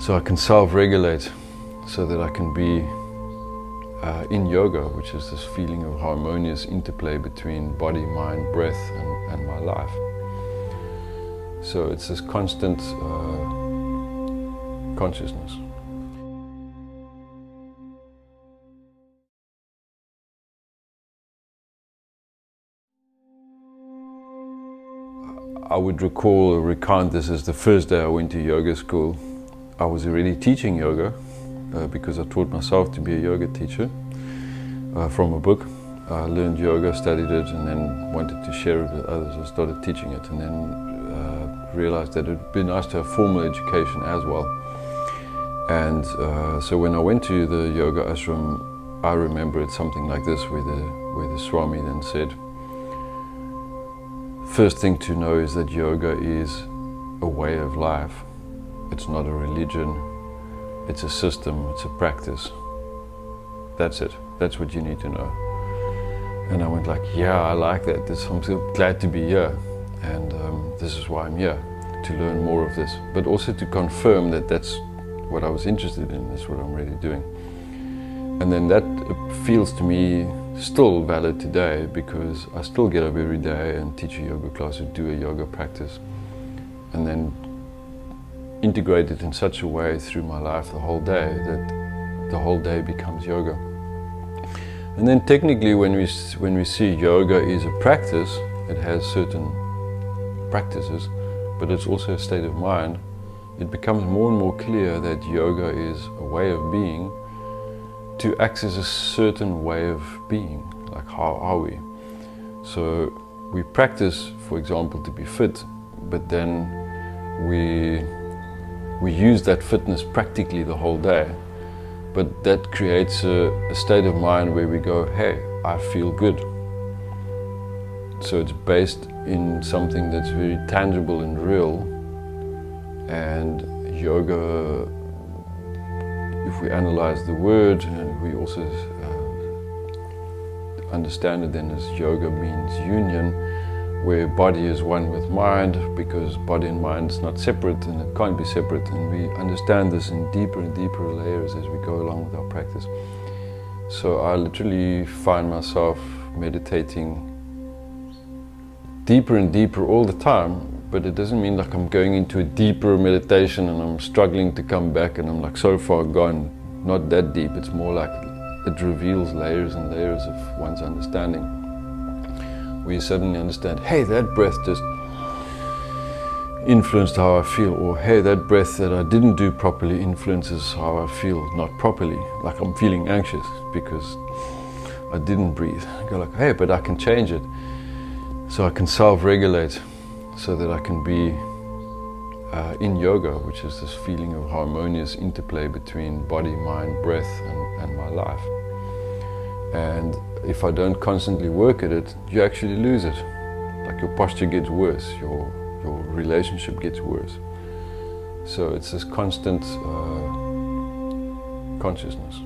So I can self-regulate so that I can be in yoga, which is this feeling of harmonious interplay between body, mind, breath and my life. So it's this constant consciousness. I would recount this as the first day I went to yoga school. I was already teaching yoga because I taught myself to be a yoga teacher from a book. I learned yoga, studied it, and then wanted to share it with others. I started teaching it, and then realized that it would be nice to have formal education as well. And so when I went to the yoga ashram, I remember it something like this, where the Swami then said, first thing to know is that yoga is a way of life. It's not a religion, it's a system, it's a practice. That's it, that's what you need to know. And I went like, yeah, I like that. I'm so glad to be here. And this is why I'm here, to learn more of this. But also to confirm that that's what I was interested in, that's what I'm really doing. And then that feels to me still valid today, because I still get up every day and teach a yoga class or do a yoga practice. And then integrate it in such a way through my life the whole day that the whole day becomes yoga. And then technically when we see yoga is a practice, it has certain practices, but it's also a state of mind. It becomes more and more clear that yoga is a way of being to access a certain way of being, like how are we? So we practice, for example, to be fit, but then we use that fitness practically the whole day. But that creates a state of mind where we go, hey, I feel good. So it's based in something that's very tangible and real. And yoga, if we analyze the word, and we also understand it then as yoga means union, where body is one with mind, because body and mind is not separate and it can't be separate. And we understand this in deeper and deeper layers as we go along with our practice. So I literally find myself meditating deeper and deeper all the time, but it doesn't mean like I'm going into a deeper meditation and I'm struggling to come back and I'm like so far gone. Not that deep, it's more like it reveals layers and layers of one's understanding. Where you suddenly understand, hey, that breath just influenced how I feel, or hey, that breath that I didn't do properly influences how I feel not properly. Like I'm feeling anxious because I didn't breathe. I go like, hey, but I can change it. So I can self-regulate so that I can be in yoga, which is this feeling of harmonious interplay between body, mind, breath and my life. And if I don't constantly work at it, you actually lose it. Like your posture gets worse, your relationship gets worse. So it's this constant consciousness.